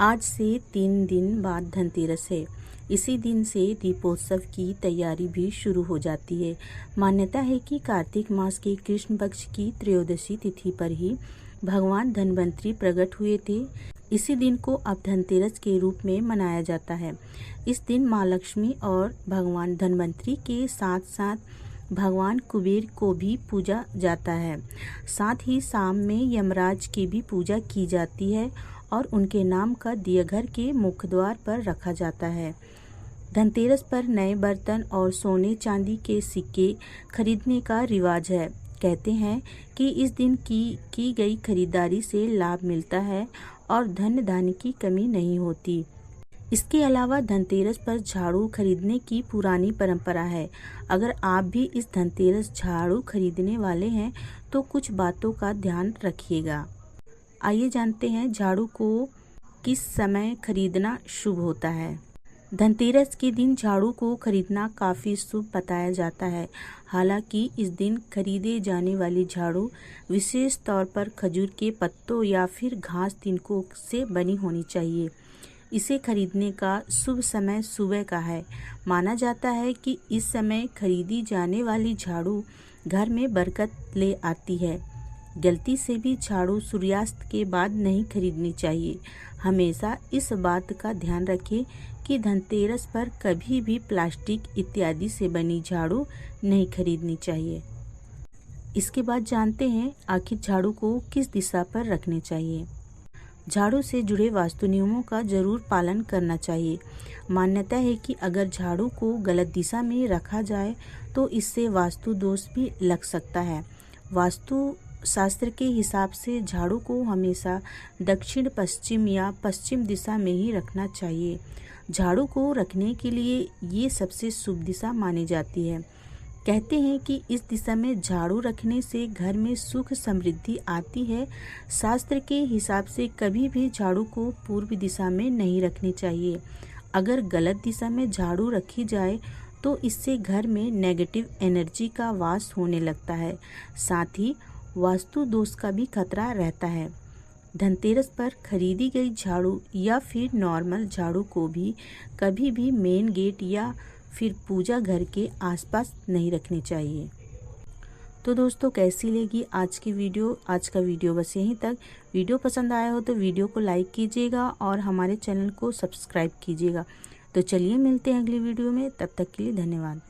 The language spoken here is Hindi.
आज से 3 दिन बाद धनतेरस है। इसी दिन से दीपोत्सव की तैयारी भी शुरू हो जाती है। मान्यता है कि कार्तिक मास के कृष्ण पक्ष की त्रयोदशी तिथि पर ही भगवान धन्वंतरी प्रकट हुए थे। इसी दिन को अब धनतेरस के रूप में मनाया जाता है। इस दिन माँ लक्ष्मी और भगवान धन्वंतरी के साथ साथ भगवान कुबेर को भी पूजा जाता है। साथ ही शाम में यमराज की भी पूजा की जाती है और उनके नाम का दिया घर के मुख्य द्वार पर रखा जाता है। धनतेरस पर नए बर्तन और सोने चांदी के सिक्के खरीदने का रिवाज है। कहते हैं कि इस दिन की गई खरीदारी से लाभ मिलता है और धन धान्य की कमी नहीं होती। इसके अलावा धनतेरस पर झाड़ू खरीदने की पुरानी परंपरा है। अगर आप भी इस धनतेरस झाड़ू खरीदने वाले हैं तो कुछ बातों का ध्यान रखिएगा। आइए जानते हैं झाड़ू को किस समय खरीदना शुभ होता है। धनतेरस के दिन झाड़ू को खरीदना काफ़ी शुभ बताया जाता है। हालांकि इस दिन खरीदे जाने वाली झाड़ू विशेष तौर पर खजूर के पत्तों या फिर घास तिनकों से बनी होनी चाहिए। इसे खरीदने का शुभ समय सुबह का है। माना जाता है कि इस समय खरीदी जाने वाली झाड़ू घर में बरकत ले आती है। गलती से भी झाड़ू सूर्यास्त के बाद नहीं खरीदनी चाहिए। हमेशा इस बात का ध्यान रखें कि धनतेरस पर कभी भी प्लास्टिक इत्यादि से बनी झाड़ू नहीं खरीदनी चाहिए। इसके बाद जानते हैं आखिर झाड़ू को किस दिशा पर रखने चाहिए। झाड़ू से जुड़े वास्तु नियमों का जरूर पालन करना चाहिए। मान्यता है कि अगर झाड़ू को गलत दिशा में रखा जाए तो इससे वास्तु दोष भी लग सकता है। वास्तु शास्त्र के हिसाब से झाड़ू को हमेशा दक्षिण पश्चिम या पश्चिम दिशा में ही रखना चाहिए। झाड़ू को रखने के लिए ये सबसे शुभ दिशा मानी जाती है। कहते हैं कि इस दिशा में झाड़ू रखने से घर में सुख समृद्धि आती है। शास्त्र के हिसाब से कभी भी झाड़ू को पूर्व दिशा में नहीं रखनी चाहिए। अगर गलत दिशा में झाड़ू रखी जाए तो इससे घर में नेगेटिव एनर्जी का वास होने लगता है। साथ ही वास्तु दोष का भी खतरा रहता है। धनतेरस पर खरीदी गई झाड़ू या फिर नॉर्मल झाड़ू को भी कभी भी मेन गेट या फिर पूजा घर के आसपास नहीं रखनी चाहिए। तो दोस्तों, कैसी लगी आज का वीडियो बस यहीं तक। वीडियो पसंद आया हो तो वीडियो को लाइक कीजिएगा और हमारे चैनल को सब्सक्राइब कीजिएगा। तो चलिए मिलते हैं अगली वीडियो में, तब तक के लिए धन्यवाद।